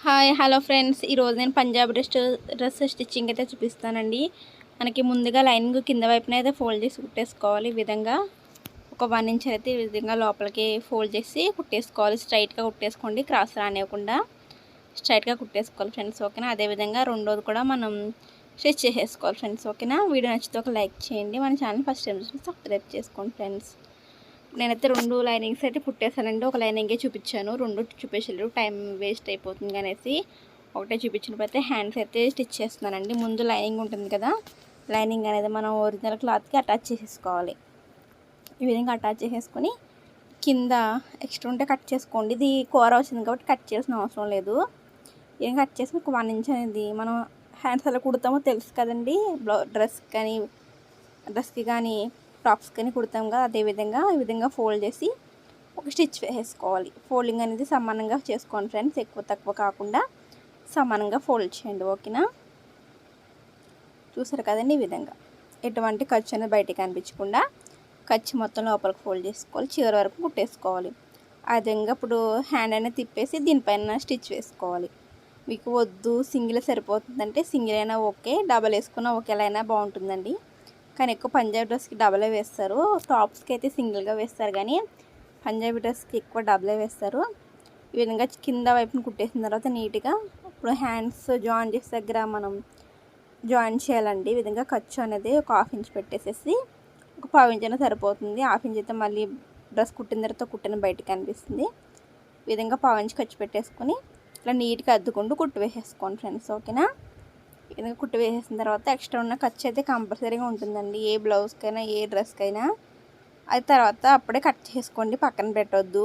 Hi hello friends, ఈరోజు నేను Punjab dress stitching అయితే చూపిస్తానండి. మనకి ముందుగా లైనింగ్ కింద వైపున అయితే ఫోల్డ్ చేసి కుట్టేసుకోవాలి. ఈ విధంగా ఒక 1 ఇంచ్ అయితే ఈ విధంగా లోపలికి ఫోల్డ్ చేసి కుట్టేసుకోవాలి. స్ట్రైట్గా కుట్టేసుకోండి, క్రాస్ రానివ్వకుండా స్ట్రైట్గా కుట్టేసుకోవాలి ఫ్రెండ్స్. ఓకేనా? అదేవిధంగా రెండోది కూడా మనం స్టిచ్ చేసేసుకోవాలి ఫ్రెండ్స్. ఓకేనా? వీడియో నచ్చితే ఒక లైక్ చేయండి. మన ఛానల్ ఫస్ట్ టైం చూసి సబ్స్క్రైబ్ చేసుకోండి ఫ్రెండ్స్. నేనైతే 2 లైనింగ్స్ అయితే కుట్టేసానండి. ఒక లైనింగే చూపించాను, 2 చూపించలేదు, టైం వేస్ట్ అయిపోతుంది అనేసి ఒకటే చూపించినప్పుడు హ్యాండ్స్ అయితే స్టిచ్ చేస్తున్నానండి. ముందు లైనింగ్ ఉంటుంది కదా, లైనింగ్ అనేది మనం ఒరిజినల్ క్లాత్కి అటాచ్ చేసేసుకోవాలి. ఈ విధంగా అటాచ్ చేసేసుకొని కింద ఎక్స్ట్రా ఉంటే కట్ చేసుకోండి. ఇది కూర వచ్చింది కాబట్టి కట్ చేయాల్సిన అవసరం లేదు. ఏం కట్ చేసి ఒక 1 ఇంచ్ అనేది మనం హ్యాండ్స్ ఎలా కుడతామో తెలుసు కదండి. డ్రెస్కి కానీ టాప్స్ కానీ కుడతాం కదా, అదేవిధంగా ఈ విధంగా ఫోల్డ్ చేసి ఒక స్టిచ్ వేసేసుకోవాలి. ఫోల్డింగ్ అనేది సమానంగా చేసుకోండి ఫ్రెండ్స్, ఎక్కువ తక్కువ కాకుండా సమానంగా ఫోల్డ్ చేయండి. ఓకేనా? చూసారు కదండి, ఈ విధంగా ఎటువంటి ఖర్చు అనేది బయటికి కనిపించకుండా ఖర్చు మొత్తం లోపలికి ఫోల్డ్ చేసుకోవాలి, చివరి వరకు కుట్టేసుకోవాలి. ఆ విధంగా ఇప్పుడు హ్యాండ్ అనేది తిప్పేసి దీనిపైన స్టిచ్ వేసుకోవాలి. మీకు వద్దు సింగిల్ సరిపోతుందంటే సింగిల్ అయినా ఓకే, డబల్ వేసుకున్నా ఒకేలా అయినా బాగుంటుందండి. కానీ ఎక్కువ పంజాబీ డ్రెస్కి డబలే వేస్తారు. టాప్స్కి అయితే సింగిల్గా వేస్తారు, కానీ పంజాబీ డ్రెస్కి ఎక్కువ డబలే వేస్తారు. ఈ విధంగా కింద వైపుని కుట్టేసిన తర్వాత నీట్గా ఇప్పుడు హ్యాండ్స్ జాయిన్ చేసే దగ్గర మనం జాయిన్ చేయాలండి. ఈ విధంగా ఖర్చు అనేది ఒక 1/2 ఇంచ్ పెట్టేసేసి ఒక 1/2 ఇంచ్ అయినా సరిపోతుంది. 1/2 ఇంచ్ అయితే మళ్ళీ డ్రెస్ కుట్టిన తర్వాత కుట్టిన బయటకు అనిపిస్తుంది. ఈ విధంగా 1/2 ఇంచ్ ఖర్చు పెట్టేసుకొని ఇట్లా నీట్గా అద్దుకుంటూ కుట్టు వేసేసుకోండి ఫ్రెండ్స్. ఓకేనా? ఈ విధంగా కుట్టు వేసేసిన తర్వాత ఎక్స్ట్రా ఉన్న ఖర్చు అయితే కంపల్సరీగా ఉంటుందండి. ఏ బ్లౌజ్కైనా ఏ డ్రెస్కైనా అది తర్వాత అప్పుడే కట్ చేసుకోండి, పక్కన పెట్టొద్దు.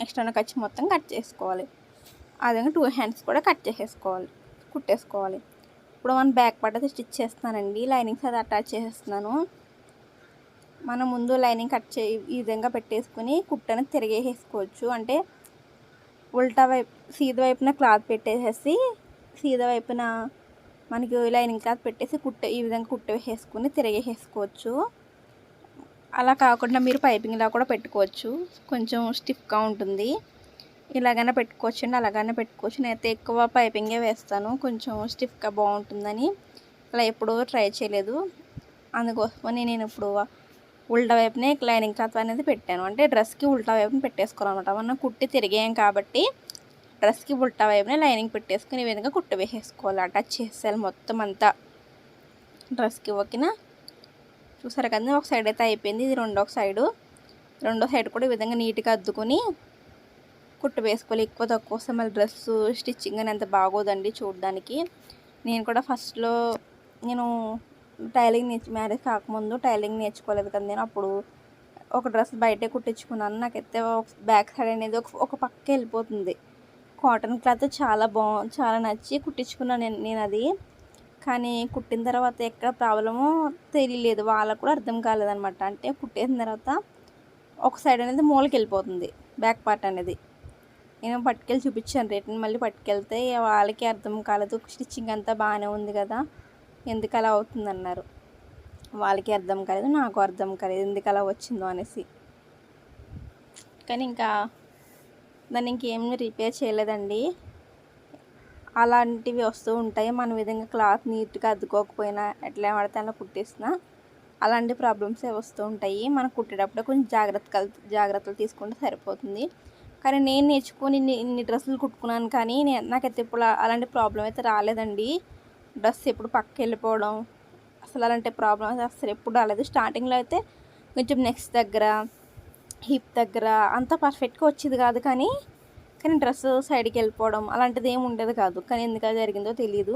ఎక్స్ట్రా ఉన్న ఖర్చు మొత్తం కట్ చేసుకోవాలి. ఆ విధంగా 2 హ్యాండ్స్ కూడా కట్ చేసేసుకోవాలి, కుట్టేసుకోవాలి. ఇప్పుడు మనం బ్యాక్ పార్ట్ అయితే స్టిచ్ చేస్తానండి. లైనింగ్స్ అది అటాచ్ చేసేస్తున్నాను. మనం ముందు లైనింగ్ ఈ విధంగా పెట్టేసుకుని కుట్టని తిరిగేసేసుకోవచ్చు. అంటే ఉల్టా వైపు సీదా వైపున క్లాత్ పెట్టేసేసి సీదా వైపున మనకి లైనింగ్ క్లాత్ పెట్టేసి ఈ విధంగా కుట్ట వేసేసుకుని తిరిగేసేసుకోవచ్చు. అలా కాకుండా మీరు పైపింగ్లా కూడా పెట్టుకోవచ్చు, కొంచెం స్టిఫ్గా ఉంటుంది. ఇలాగైనా పెట్టుకోవచ్చు అండి, అలాగైనా పెట్టుకోవచ్చు. నేనైతే ఎక్కువ పైపింగే వేస్తాను, కొంచెం స్టిఫ్గా బాగుంటుందని. అలా ఎప్పుడూ ట్రై చేయలేదు, అందుకోసమని నేను ఇప్పుడు ఉల్టా వైపునే లైనింగ్ క్లాత్ అనేది పెట్టాను. అంటే డ్రెస్కి ఉల్టా వైపున పెట్టేసుకోవాలన్నమాట. మనం కుట్టి తిరిగేయం కాబట్టి డ్రెస్కి ఉల్టా వైపునే లైనింగ్ పెట్టేసుకుని ఈ విధంగా కుట్టు వేసేసుకోవాలి. అటాచ్ చేసేయాలి మొత్తం అంతా డ్రెస్కి. ఓకేనా? చూసారు కదా, ఒక సైడ్ అయితే అయిపోయింది. ఇది రెండో సైడ్ కూడా ఈ విధంగా నీట్గా అద్దుకొని కుట్టు వేసుకోవాలి. ఎక్కువ తక్కువ వస్తే మళ్ళీ డ్రెస్ స్టిచ్చింగ్ అని అంత బాగోదండి చూడడానికి. నేను కూడా ఫస్ట్లో మ్యారేజ్ కాకముందు టైలరింగ్ నేర్చుకోలేదు కదా, నేను అప్పుడు ఒక డ్రెస్ బయటే కుట్టించుకున్నాను. నాకైతే బ్యాక్ సైడ్ అనేది ఒక పక్క వెళ్ళిపోతుంది. కాటన్ క్లాత్ చాలా నచ్చి కుట్టించుకున్నాను నేను అది. కానీ కుట్టిన తర్వాత ఎక్కడ ప్రాబ్లమో తెలియలేదు, వాళ్ళకు కూడా అర్థం కాలేదనమాట. అంటే కుట్టేసిన తర్వాత ఒక సైడ్ అనేది మూలకి వెళ్ళిపోతుంది, బ్యాక్ పార్ట్ అనేది. నేను పట్టుకెళ్ళి చూపించాను, రిటర్న్ మళ్ళీ పట్టుకెళ్తే వాళ్ళకి అర్థం కాలేదు. స్టిచ్చింగ్ అంతా బాగానే ఉంది కదా, ఎందుకు అలా అవుతుందన్నారు. వాళ్ళకి అర్థం కాలేదు, నాకు అర్థం కాలేదు ఎందుకు అలా వచ్చిందో అనేసి. కానీ ఇంకా దాన్ని ఇంకేమీ రిపేర్ చేయలేదండి. అలాంటివి వస్తూ ఉంటాయి. మన విధంగా క్లాత్ నీట్గా అద్దుకోకపోయినా ఎట్లా పడితే అలా కుట్టేసినా అలాంటి ప్రాబ్లమ్సే వస్తూ ఉంటాయి. మనం కుట్టేటప్పుడు కొంచెం జాగ్రత్తలు తీసుకుంటే సరిపోతుంది. కానీ నేను నేర్చుకొని ఇన్ని డ్రెస్సులు కుట్టుకున్నాను, కానీ నాకైతే ఇప్పుడు అలాంటి ప్రాబ్లం అయితే రాలేదండి. డ్రెస్ ఎప్పుడు పక్కకి వెళ్ళిపోవడం అసలు అలాంటి ప్రాబ్లం అయితే అసలు ఎప్పుడు రాలేదు. స్టార్టింగ్లో అయితే కొంచెం నెక్స్ట్ దగ్గర, హిప్ దగ్గర అంతా పర్ఫెక్ట్గా వచ్చేది కాదు, కానీ డ్రెస్ సైడ్కి వెళ్ళిపోవడం అలాంటిది ఏమి ఉండేది కాదు. కానీ ఎందుకు జరిగిందో తెలియదు.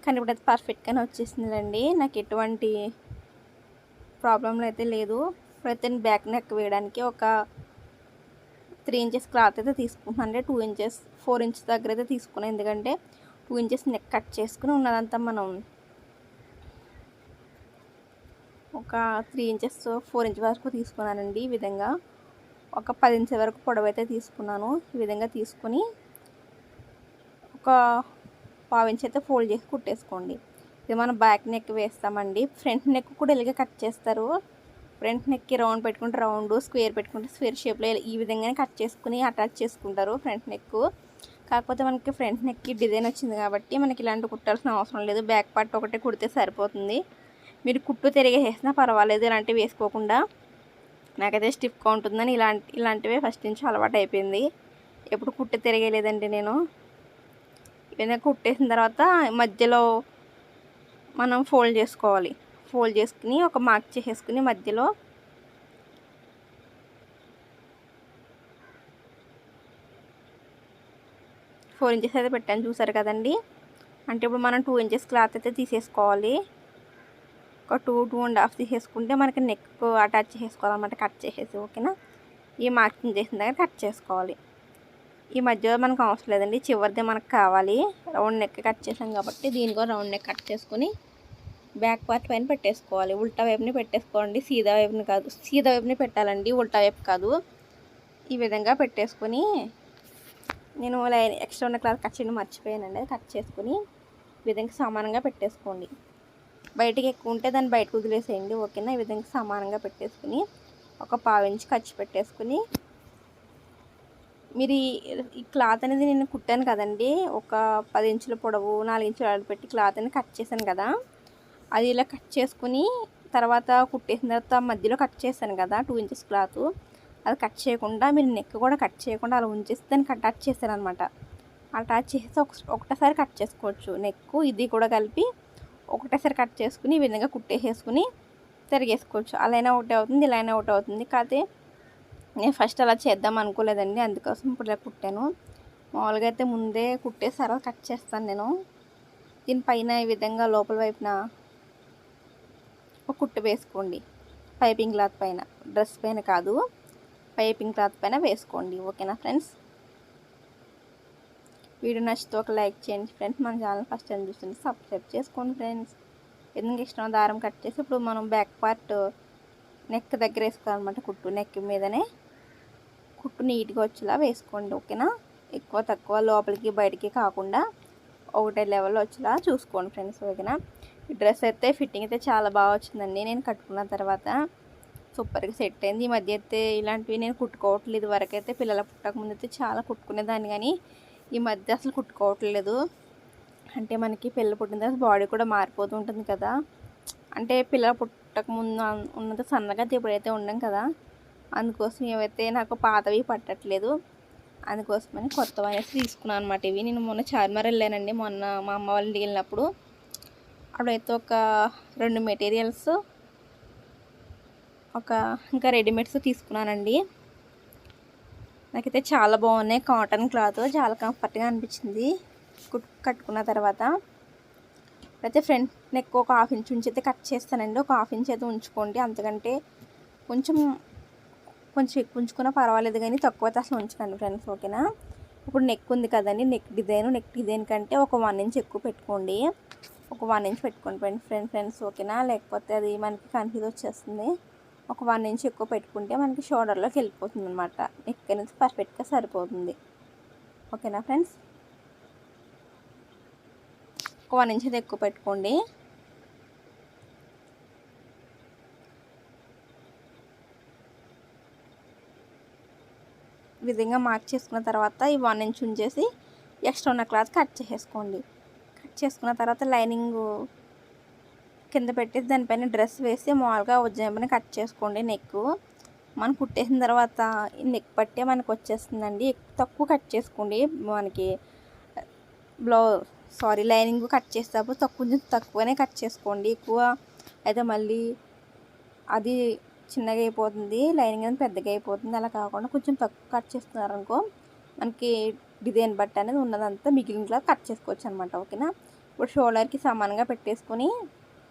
కానీ ఇప్పుడైతే పర్ఫెక్ట్గానే వచ్చేసిందండి, నాకు ఎటువంటి ప్రాబ్లంలు అయితే లేదు. ఇప్పుడైతే బ్యాక్ నెక్ వేయడానికి ఒక 3 ఇంచెస్ క్లాత్ అయితే తీసుకుంటున్నాను. అంటే 2 ఇంచెస్ 4 ఇంచెస్ దగ్గర అయితే తీసుకున్నాను, ఎందుకంటే 2 ఇంచెస్ నెక్ కట్ చేసుకుని ఉన్నదంతా మనం ఒక 3 ఇంచెస్ 4 ఇంచ్ వరకు తీసుకున్నానండి. ఈ విధంగా ఒక 10 ఇంచ్ వరకు పొడవు అయితే తీసుకున్నాను. ఈ విధంగా తీసుకుని ఒక 1/2 ఇంచ్ అయితే ఫోల్డ్ చేసి కుట్టేసుకోండి. ఇది మనం బ్యాక్ నెక్ వేస్తామండి. ఫ్రంట్ నెక్ కూడా ఇలాగే కట్ చేస్తారు. ఫ్రంట్ నెక్కి రౌండ్ పెట్టుకుంటే రౌండ్, స్క్వేర్ పెట్టుకుంటే స్క్వేర్ షేప్లో ఈ విధంగానే కట్ చేసుకుని అటాచ్ చేసుకుంటారు ఫ్రంట్ నెక్. కాకపోతే మనకి ఫ్రంట్ నెక్కి డిజైన్ వచ్చింది కాబట్టి మనకి ఇలాంటి కుట్టాల్సిన అవసరం లేదు. బ్యాక్ పార్ట్ ఒకటే కుడితే సరిపోతుంది. మీరు కుట్టు తిరిగేసినా పర్వాలేదు ఇలాంటివి వేసుకోకుండా. నాకైతే స్టిఫ్గా ఉంటుందని ఇలాంటివే ఫస్ట్ నుంచి అలవాటు అయిపోయింది. ఎప్పుడు కుట్టు తిరగలేదండి నేను. ఏదైనా కుట్టేసిన తర్వాత మధ్యలో మనం ఫోల్డ్ చేసుకోవాలి. ఫోల్డ్ చేసుకుని ఒక మార్క్ చేసేసుకుని మధ్యలో ఫోర్ ఇంచెస్ అయితే పెట్టాను, చూసారు కదండి. అంటే ఇప్పుడు మనం 2 ఇంచెస్ క్లాత్ అయితే తీసేసుకోవాలి. ఒక 2.5 తీసేసుకుంటే మనకి నెక్ అటాచ్ చేసుకోవాలన్నమాట, కట్ చేసేసి. ఓకేనా, ఈ మార్కింగ్ చేసిన దగ్గర కట్ చేసుకోవాలి. ఈ మధ్యలో మనకు అవసరం లేదండి, చివరిదే మనకు కావాలి. రౌండ్ నెక్ కట్ చేసాం కాబట్టి దీని కూడా రౌండ్ నెక్ కట్ చేసుకుని బ్యాక్ పార్ట్ పైన పెట్టేసుకోవాలి. ఉల్టా వైపుని పెట్టేసుకోండి, సీదా వైపుని కాదు. సీదా వైపుని పెట్టాలండి, ఉల్టా వైపు కాదు. ఈ విధంగా పెట్టేసుకొని నేను లైన్ ఎక్స్ట్రా ఉన్న క్లాత్ కట్ చేయడం మర్చిపోయానండి. అది కట్ చేసుకుని ఈ విధంగా సమానంగా పెట్టేసుకోండి. బయటికి ఎక్కువ ఉంటే దాన్ని బయటకు వదిలేసేయండి. ఓకేనా, ఈ విధంగా సమానంగా పెట్టేసుకుని ఒక 1/2 ఇంచ్ ఖర్చు పెట్టేసుకుని మీరు ఈ క్లాత్ అనేది నేను కుట్టాను కదండి, ఒక 10 ఇంచుల పొడవు 4 ఇంచుల అడుగు పెట్టి క్లాత్ అనేది కట్ చేశాను కదా, అది ఇలా కట్ చేసుకుని తర్వాత కుట్టేసిన తర్వాత మధ్యలో కట్ చేశాను కదా 2 ఇంచెస్ క్లాత్, అది కట్ చేయకుండా మీరు నెక్ కూడా కట్ చేయకుండా అలా ఉంచేసి దాన్ని అటాచ్ చేశాను అనమాట. అటాచ్ చేసి ఒకటేసారి కట్ చేసుకోవచ్చు. నెక్ ఇది కూడా కలిపి ఒకటేసారి కట్ చేసుకుని ఈ విధంగా కుట్టేసేసుకుని తిరిగేసుకోవచ్చు. అలా అయినా ఒకటి అవుతుంది, ఇలా అయినా ఒకటి అవుతుంది. కాకపోతే నేను ఫస్ట్ అలా చేద్దాం అనుకోలేదండి, అందుకోసం ఇప్పుడు ఇలా కుట్టాను. మామూలుగా అయితే ముందే కుట్టేసి తర్వాత కట్ చేస్తాను నేను. దీనిపైన ఈ విధంగా లోపల వైపున ఒక కుట్టు వేసుకోండి. పైపింగ్ క్లాత్ పైన, డ్రెస్ పైన కాదు, పైపింగ్ క్లాత్ పైన వేసుకోండి. ఓకేనా ఫ్రెండ్స్, వీడియో నచ్చితే ఒక లైక్ చేయండి ఫ్రెండ్స్. మన ఛానల్ ఫస్ట్ టైం చూస్తుంటే సబ్స్క్రైబ్ చేసుకోండి ఫ్రెండ్స్. ఎందుకు ఇష్టం దారం కట్ చేసి ఇప్పుడు మనం బ్యాక్ పార్ట్ నెక్ దగ్గర వేసుకోవాలన్నమాట. కుట్టు నెక్ మీదనే కుట్టు నీట్గా వచ్చేలా వేసుకోండి. ఓకేనా, ఎక్కువ తక్కువ లోపలికి బయటికి కాకుండా ఒకటే లెవెల్లో వచ్చేలా చూసుకోండి ఫ్రెండ్స్. ఓకేనా, ఈ డ్రెస్ అయితే ఫిట్టింగ్ అయితే చాలా బాగా వచ్చిందండి. నేను కట్టుకున్న తర్వాత సూపర్గా సెట్ అయింది. ఈ మధ్య అయితే ఇలాంటివి నేను కుట్టుకోవట్లేదు. వరకైతే పిల్లల పుట్టక ముందు అయితే చాలా కుట్టుకునేదాన్ని, కానీ ఈ మధ్య అసలు కుట్టుకోవట్లేదు. అంటే మనకి పిల్లలు పుట్టిన తర్వాత బాడీ కూడా మారిపోతూ ఉంటుంది కదా. అంటే పిల్లలు పుట్టక ముందు ఉన్నంత సన్నగా ఇప్పుడైతే ఉండం కదా, అందుకోసం ఏవైతే నాకు పాతవి పట్టట్లేదు. అందుకోసమని కొత్తవి అనేసి తీసుకున్నాను అనమాట. ఇవి నేను మొన్న చార్మినార్ వెళ్ళానండి, మొన్న మా అమ్మ వాళ్ళ ఇంటికి వెళ్ళినప్పుడు. అప్పుడైతే ఒక 2 మెటీరియల్స్ ఇంకా రెడీమేడ్స్ తీసుకున్నానండి. నాకైతే చాలా బాగున్నాయి. కాటన్ క్లాత్ చాలా కంఫర్ట్గా అనిపించింది కట్టుకున్న తర్వాత. అయితే ఫ్రంట్ నెక్ ఒక 1/2 ఇంచ్ ఉంచి అయితే కట్ చేస్తానండి. ఒక 1/2 ఇంచ్ అయితే ఉంచుకోండి, అంతకంటే కొంచెం ఎక్కువ ఉంచుకున్నా పర్వాలేదు, కానీ తక్కువ అయితే అసలు ఉంచుకోండి ఫ్రెండ్స్. ఓకేనా, ఇప్పుడు నెక్ ఉంది కదండి, నెక్ డిజైన్ కంటే ఒక 1 ఇంచ్ ఎక్కువ పెట్టుకోండి. ఒక 1 ఇంచ్ పెట్టుకోండి ఫ్రెండ్స్. ఓకేనా, లేకపోతే అది మనకి కన్ఫ్యూజ్ వచ్చేస్తుంది. ఒక 1 ఇంచ్ ఎక్కువ పెట్టుకుంటే మనకి షోల్డర్లోకి వెళ్ళిపోతుంది అనమాట. నెక్ అనేది పర్ఫెక్ట్గా సరిపోతుంది. ఓకేనా ఫ్రెండ్స్, ఒక 1 ఇంచ్ అయితే ఎక్కువ పెట్టుకోండి. ఈ విధంగా మార్క్ చేసుకున్న తర్వాత ఈ 1 ఇంచ్ ఉంచేసి ఎక్స్ట్రా ఉన్న క్లాత్ కట్ చేసేసుకోండి. కట్ చేసుకున్న తర్వాత లైనింగ్ కింద పెట్టేసి దానిపైన డ్రెస్ వేసి మామూలుగా ఉజ్జాయింపుని కట్ చేసుకోండి. నెక్ మనం కుట్టేసిన తర్వాత ఈ నెక్ పట్టే మనకు వచ్చేస్తుందండి. తక్కువ కట్ చేసుకోండి. మనకి లైనింగ్ కట్ చేసేటప్పుడు కొంచెం తక్కువనే కట్ చేసుకోండి. ఎక్కువ అయితే మళ్ళీ అది చిన్నగా అయిపోతుంది, లైనింగ్ అనేది పెద్దగా అయిపోతుంది. అలా కాకుండా కొంచెం తక్కువ కట్ చేస్తున్నారనుకో మనకి డిజైన్ బట్ట అనేది ఉన్నదంతా మిగిలిన క్లాత్ కట్ చేసుకోవచ్చు అనమాట. ఓకేనా, ఇప్పుడు షోల్డర్కి సమానంగా పెట్టేసుకొని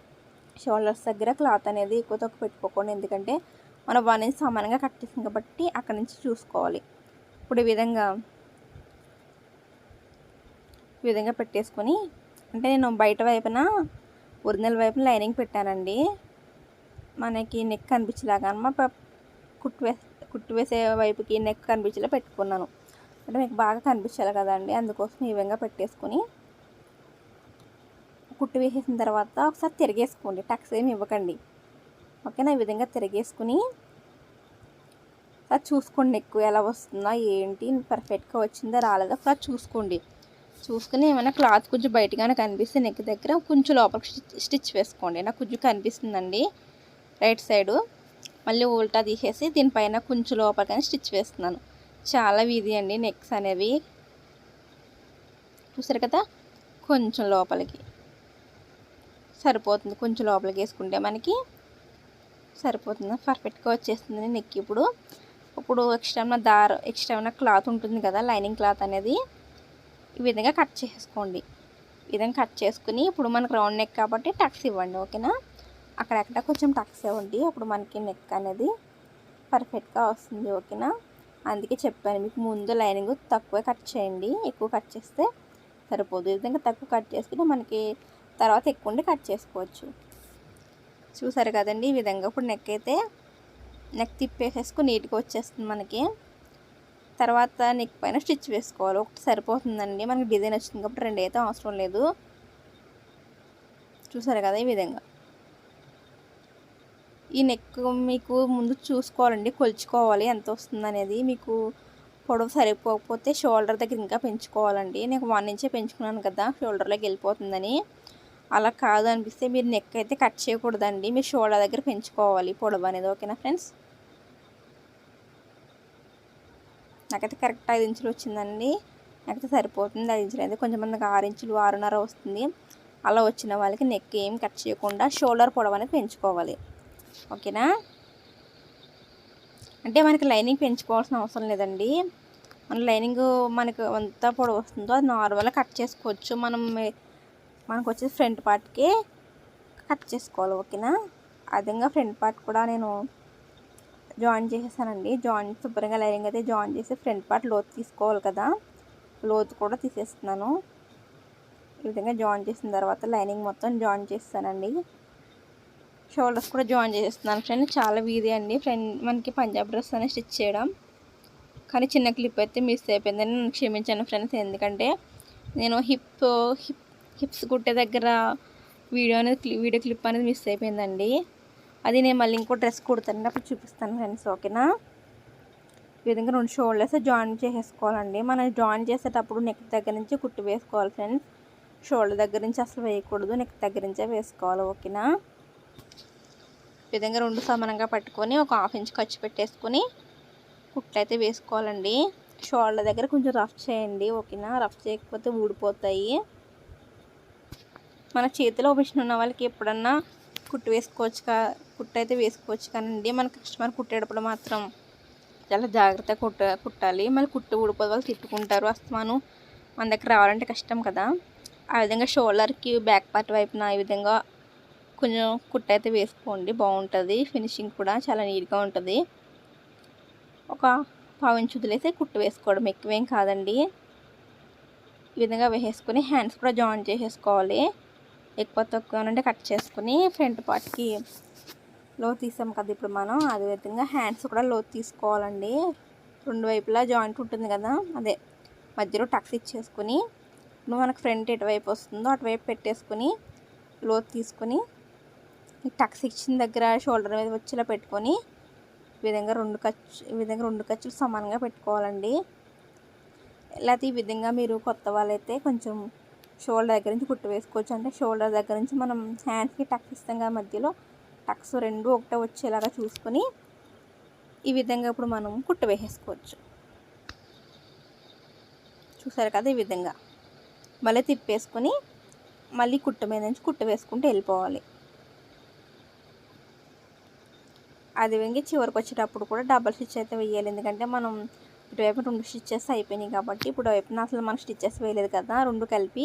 షోల్డర్స్ దగ్గర క్లాత్ అనేది ఎక్కువ తక్కువ పెట్టుకోకండి, ఎందుకంటే మనం 1 ఇంచ్ సమానంగా కట్ చేసాం కాబట్టి అక్కడ నుంచి చూసుకోవాలి. ఇప్పుడు ఈ విధంగా పెట్టేసుకొని, అంటే నేను బయట వైపున ఒరిజినల్ వైపున లైనింగ్ పెట్టానండి, మనకి నెక్ కనిపించేలాగా అన్నమాట. కుట్టు వేసే వైపుకి నెక్ కనిపించేలా పెట్టుకున్నాను, అంటే మీకు బాగా కనిపించాలి కదండి, అందుకోసం ఈ విధంగా పెట్టేసుకొని కుట్టు వేసేసిన తర్వాత ఒకసారి తిరిగేసుకోండి, టక్స్ ఏమి ఇవ్వకండి. ఓకేనా, ఈ విధంగా తిరిగేసుకుని అది చూసుకోండి ఎక్కువ ఎలా వస్తుందో ఏంటి పర్ఫెక్ట్గా వచ్చిందా రాలేదా ఒకసారి చూసుకోండి. చూసుకుని ఏమైనా క్లాత్ కొంచెం బయటగానే కనిపిస్తే నెక్ దగ్గర కొంచెం లోపలికి స్టిచ్ వేసుకోండి. నాకు కొంచెం కనిపిస్తుందండి రైట్ సైడు. మళ్ళీ ఉల్టా తీసేసి దీనిపైన కొంచెం లోపలికైనా స్టిచ్ వేస్తున్నాను. చాలా ఈజీ అండి నెక్స్ అనేవి. చూసారు కదా, కొంచెం లోపలికి సరిపోతుంది. కొంచెం లోపలికి వేసుకుంటే మనకి సరిపోతుంది, పర్ఫెక్ట్గా వచ్చేస్తుంది నెక్. ఇప్పుడు ఎక్స్ట్రా ఉన్న క్లాత్ ఉంటుంది కదా, లైనింగ్ క్లాత్ అనేది ఈ విధంగా కట్ చేసుకోండి. ఈ విధంగా కట్ చేసుకుని ఇప్పుడు మనకు రౌండ్ నెక్ కాబట్టి టక్స్ ఇవ్వండి. ఓకేనా, అక్కడక్కడ కొంచెం టక్స్ ఇవ్వండి. అప్పుడు మనకి నెక్ అనేది పర్ఫెక్ట్గా వస్తుంది. ఓకేనా, అందుకే చెప్పాను మీకు ముందు లైనింగ్ తక్కువ కట్ చేయండి. ఎక్కువ కట్ చేస్తే సరిపోదు. ఈ విధంగా తక్కువ కట్ చేసుకుని మనకి తర్వాత ఎక్కువ ఉండి కట్ చేసుకోవచ్చు. చూసారు కదండి, ఈ విధంగా ఇప్పుడు నెక్ తిప్పేసేసుకుని నీట్గా వచ్చేస్తుంది మనకి. తర్వాత నెక్ పైన స్టిచ్ వేసుకోవాలి. ఒకటి సరిపోతుందండి, మనకి డిజైన్ వచ్చింది కాబట్టి 2 అయితే అవసరం లేదు. చూసారు కదా, ఈ విధంగా ఈ నెక్ మీకు ముందు చూసుకోవాలండి, కొలుచుకోవాలి ఎంత వస్తుంది అనేది. మీకు పొడవు సరిపోకపోతే షోల్డర్ దగ్గర ఇంకా పెంచుకోవాలండి. నేను 1 ఇంచే పెంచుకున్నాను కదా, షోల్డర్లోకి వెళ్ళిపోతుందని. అలా కాదు అనిపిస్తే మీరు నెక్ అయితే కట్ చేయకూడదండి, మీరు షోల్డర్ దగ్గర పెంచుకోవాలి పొడవు అనేది. ఓకేనా ఫ్రెండ్స్, నాకైతే కరెక్ట్ 5 ఇంచులు వచ్చిందండి. నాకైతే సరిపోతుంది 5 ఇంచులు అయితే. కొంచెం మందికి 6 ఇంచులు 6.5 వస్తుంది. అలా వచ్చిన వాళ్ళకి నెక్ ఏం కట్ చేయకుండా షోల్డర్ పొడవు అనేది పెంచుకోవాలి. ఓకేనా, అంటే మనకి లైనింగ్ పెంచుకోవాల్సిన అవసరం లేదండి. మన లైనింగ్ మనకు ఎంత పొడవు వస్తుందో అది నార్మల్గా కట్ చేసుకోవచ్చు. మనకు వచ్చేసి ఫ్రంట్ పార్ట్కి కట్ చేసుకోవాలి. ఓకేనా, అదేవిధంగా ఫ్రంట్ పార్ట్ కూడా నేను జాయిన్ చేసేసానండి. శుభ్రంగా లైనింగ్ అయితే జాయిన్ చేసి ఫ్రంట్ పార్ట్ లోతు తీసుకోవాలి కదా, లోతు కూడా తీసేస్తున్నాను. ఈ విధంగా జాయిన్ చేసిన తర్వాత లైనింగ్ మొత్తం జాయిన్ చేస్తానండి. షోల్డర్స్ కూడా జాయిన్ చేసేస్తున్నాను ఫ్రెండ్. చాలా ఈజీ అండి మనకి పంజాబ్ డ్రెస్ అనేది స్టిచ్ చేయడం. కానీ చిన్న క్లిప్ అయితే మిస్ అయిపోయిందని నన్ను క్షమించాను ఫ్రెండ్స్. ఎందుకంటే నేను హిప్స్ కుట్టే దగ్గర వీడియో క్లిప్ అనేది మిస్ అయిపోయిందండి. అది నేను మళ్ళీ ఇంకో డ్రెస్ కుడతానండి, అప్పుడు చూపిస్తాను ఫ్రెండ్స్. ఓకేనా, ఈ విధంగా 2 షోల్డర్స్ జాయిన్ చేసేసుకోవాలండి. మనం జాయిన్ చేసేటప్పుడు నెక్ దగ్గర నుంచి కుట్టు వేసుకోవాలి ఫ్రెండ్స్. షోల్డర్ దగ్గర నుంచి అసలు వేయకూడదు, నెక్ దగ్గర నుంచే వేసుకోవాలి. ఓకేనా, ఈ విధంగా 2 సమానంగా పట్టుకొని ఒక 1/2 ఇంచ్ ఖర్చు పెట్టేసుకొని కుట్లు అయితే వేసుకోవాలండి. షోల్డర్ దగ్గర కొంచెం రఫ్ చేయండి. ఓకేనా, రఫ్ చేయకపోతే ఊడిపోతాయి. మన చేతిలో మిషన్ ఉన్న వాళ్ళకి ఎప్పుడన్నా కుట్టు అయితే వేసుకోవచ్చు కానండి, మన కస్టమర్ కుట్టేటప్పుడు మాత్రం చాలా జాగ్రత్తగా కుట్టాలి. మళ్ళీ కుట్టు ఊడిపోతే వాళ్ళు తిట్టుకుంటారు. అస్తమాను మన దగ్గర రావాలంటే కష్టం కదా. ఆ విధంగా షోల్డర్కి బ్యాక్ పార్ట్ వైపున ఈ విధంగా కొంచెం కుట్టు అయితే వేసుకోండి, బాగుంటుంది. ఫినిషింగ్ కూడా చాలా నీట్గా ఉంటుంది. ఒక 1/4 ఇంచ్ వదిలేసి కుట్టు వేసుకోవడం, ఎక్కువేం కాదండి. ఈ విధంగా వేసేసుకొని హ్యాండ్స్ కూడా జాయిన్ చేసేసుకోవాలి. ఎక్కువ తక్కువ అంటే కట్ చేసుకుని ఫ్రంట్ పార్ట్కి లోతు తీసాం కదా ఇప్పుడు మనం, అదే విధంగా హ్యాండ్స్ కూడా లోతు తీసుకోవాలండి. 2 వైపులా జాయింట్ ఉంటుంది కదా, అదే మధ్యలో టక్స్ ఇచ్చేసుకుని మనకు ఫ్రంట్ ఎటువైపు వస్తుందో అటువైపు పెట్టేసుకుని లోతు తీసుకుని ఈ టక్స్ ఇచ్చిన దగ్గర షోల్డర్ మీద వచ్చేలా పెట్టుకొని ఈ విధంగా 2 ఖర్చులు సమానంగా పెట్టుకోవాలండి. లేకపోతే ఈ విధంగా మీరు కొత్త వాళ్ళైతే కొంచెం షోల్డర్ దగ్గర నుంచి కుట్టు వేసుకోవచ్చు. అంటే షోల్డర్ దగ్గర నుంచి మనం హ్యాండ్స్కి టక్స్ ఇస్తాం కదా, మధ్యలో టక్స్ 2 ఒకటే వచ్చేలాగా చూసుకొని ఈ విధంగా ఇప్పుడు మనం కుట్టు వేసేసుకోవచ్చు. చూసారు కదా, ఈ విధంగా మళ్ళీ తిప్పేసుకొని మళ్ళీ కుట్టు మీద నుంచి కుట్టు వేసుకుంటూ వెళ్ళిపోవాలి. అదేవిధంగా చివరికి వచ్చేటప్పుడు కూడా డబల్ స్టిచ్ అయితే వేయాలి. ఎందుకంటే మనం ఇటువైపు 2 స్టిచ్చెస్ అయిపోయినాయి కాబట్టి ఇప్పుడు వైపున అసలు మనం స్టిచ్చెస్ వేయలేదు కదా, 2 కలిపి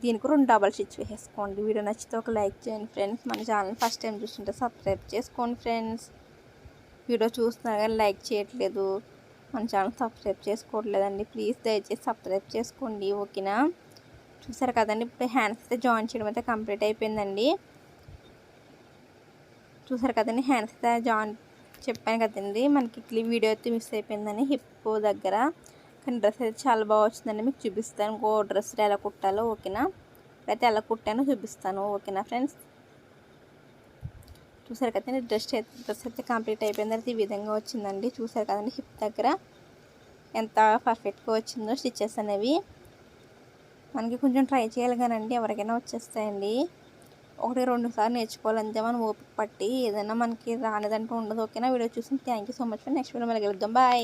దీనికి 2 డబల్ స్టిచ్ వేసేసుకోండి. వీడియో నచ్చితే ఒక లైక్ చేయండి ఫ్రెండ్స్. మన ఛానల్ ఫస్ట్ టైం చూస్తుంటే సబ్స్క్రైబ్ చేసుకోండి ఫ్రెండ్స్. వీడియో చూస్తున్నా కానీ లైక్ చేయట్లేదు, మన ఛానల్ సబ్స్క్రైబ్ చేసుకోవట్లేదండి. ప్లీజ్ దయచేసి సబ్స్క్రైబ్ చేసుకోండి. ఓకేనా, చూసారు కదండి, ఇప్పుడు హ్యాండ్స్ అయితే జాయిన్ చేయడం అయితే కంప్లీట్ అయిపోయిందండి. చూసారు కదండి, హ్యాండ్స్ అయితే జాయిన్ చెప్పాను కదండి, మనకి వీడియో అయితే మిస్ అయిపోయిందని హిప్ దగ్గర. కానీ డ్రెస్ అయితే చాలా బాగా వచ్చిందండి, మీకు చూపిస్తాను ఇంకో డ్రెస్ ఎలా కుట్టాలో. ఓకేనా, అయితే ఎలా కుట్టానో చూపిస్తాను. ఓకేనా ఫ్రెండ్స్, చూసారు కదండి డ్రెస్ అయితే కంప్లీట్ అయిపోయిన తర్వాత ఈ విధంగా వచ్చిందండి. చూసారు కదండి హిప్ దగ్గర ఎంత పర్ఫెక్ట్గా వచ్చిందో స్టిచెస్ అనేవి. మనకి కొంచెం ట్రై చేయాలి కానండి ఎవరికైనా వచ్చేస్తాయండి. 1-2 సార్లు నేర్చుకోవాలంతే మనం ఓపిక పట్టి. ఏదైనా మనకి రానిదంటూ ఉండదు. ఓకేనా? వీడియో చూసి thank you so much. Next video మళ్ళీ కలుద్దాం. బాయ్.